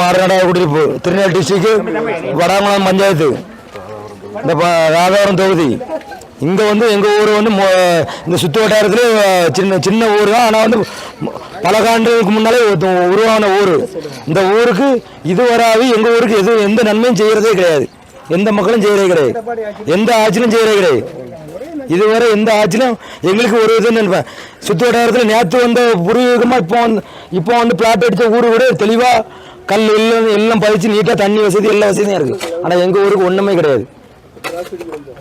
மாரநாடா குடியிருப்பு திருநெல்வேலி டிஸ்ட்ரிக்ட் வடாங்குளம் பஞ்சாயத்து இந்த ராதாபுரம் தொகுதி. இங்கே வந்து எங்கள் ஊர் வந்து இந்த சுற்று வட்டாரத்தில் சின்ன சின்ன ஊர் தான். ஆனால் வந்து பல ஆண்டுகளுக்கு முன்னாலே உருவான ஊர். இந்த ஊருக்கு இதுவராது எங்கள் ஊருக்கு எந்த நன்மையும் செய்கிறதே கிடையாது. எந்த மக்களும் செய்கிறதே கிடையாது. எந்த ஆட்சியிலும் செய்கிறதே கிடையாது. இதுவரை எந்த ஆட்சியிலும் எங்களுக்கு ஒரு இது நினைப்பேன். சுற்று வட்டாரத்தில் நேற்று வந்த பூர்வீகமாக இப்போ வந்து பிளாட் அடித்த ஊர் கூட தெளிவாக கல் எல்லாம் பதிச்சு நீட்டாக தண்ணி வசதி எல்லா வசதியும் இருக்குது. ஆனால் எங்கள் ஊருக்கு ஒன்றுமே கிடையாது.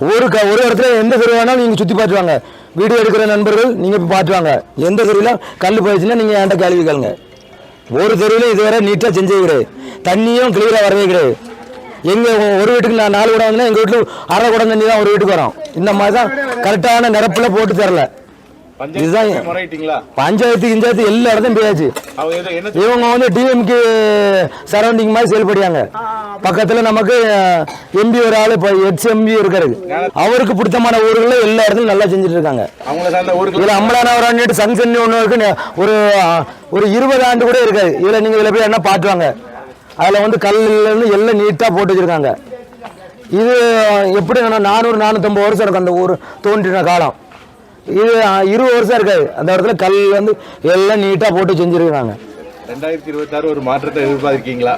ஒரு இடத்துல எந்த தெரு வேணாலும் நீங்கள் சுற்றி பார்த்துவாங்க. வீடியோ எடுக்கிற நண்பர்கள் நீங்கள் இப்போ பார்த்துவாங்க. எந்த தெருவில் கல் போயிடுச்சுன்னா நீங்கள் என்கிட்ட கேள்வி கேளுங்க. ஒரு தெருவில் இதுவரை நீட்டாக செஞ்சே கிடையாது. தண்ணியும் கிளியராக வரவே கிடையாது. எங்கள் ஒரு வீட்டுக்கு நான் 4 குடம் வந்தேன்னா எங்கள் வீட்டில் அரை குடம் தண்ணி தான் ஒரு வீட்டுக்கு வரும். இந்த மாதிரி தான் கரெக்டான நிரப்பில் போட்டு தரல. இதுதான் பஞ்சாயத்து கிஞ்சாயத்து எல்லா இடத்தையும் போயாச்சு. இவங்க வந்து டிஎம்கே சரௌண்டிங் மாதிரி செயல்படுறாங்க. பக்கத்தில் நமக்கு எம்பி ஒரு ஆள் இப்போ எக்ஸ்-எம்பி இருக்காரு. அவருக்கு பிடித்தமான ஊர்களில் எல்லா இடத்துலையும் நல்லா செஞ்சுட்டு இருக்காங்க. இதில் அம்பலானவரான்ட்டு சங்சன் ஒன்று இருக்கு. ஒரு 20 ஆண்டு கூட இருக்காது. இதில் நீங்கள் இதில் போய் என்ன பார்த்துவாங்க. அதில் வந்து கல்லுலேருந்து எல்லாம் நீட்டாக போட்டு வச்சுருக்காங்க. இது எப்படி 400-450 வருஷம் இருக்கும் அந்த ஊர் தோன்றின காலம். இது 20 வருஷம் இருக்காது. அந்த இடத்துல கல் வந்து எல்லாம் நீட்டாக போட்டு செஞ்சுருக்காங்க. 2026 ஒரு மாற்றத்தை எதிர்பார்க்கீங்களா?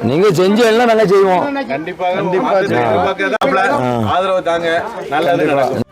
நீங்க செஞ்சீங்கன்னா நாங்கள் செய்வோம். கண்டிப்பாக ஆதரவு தாங்க. நல்லது நடக்கும்.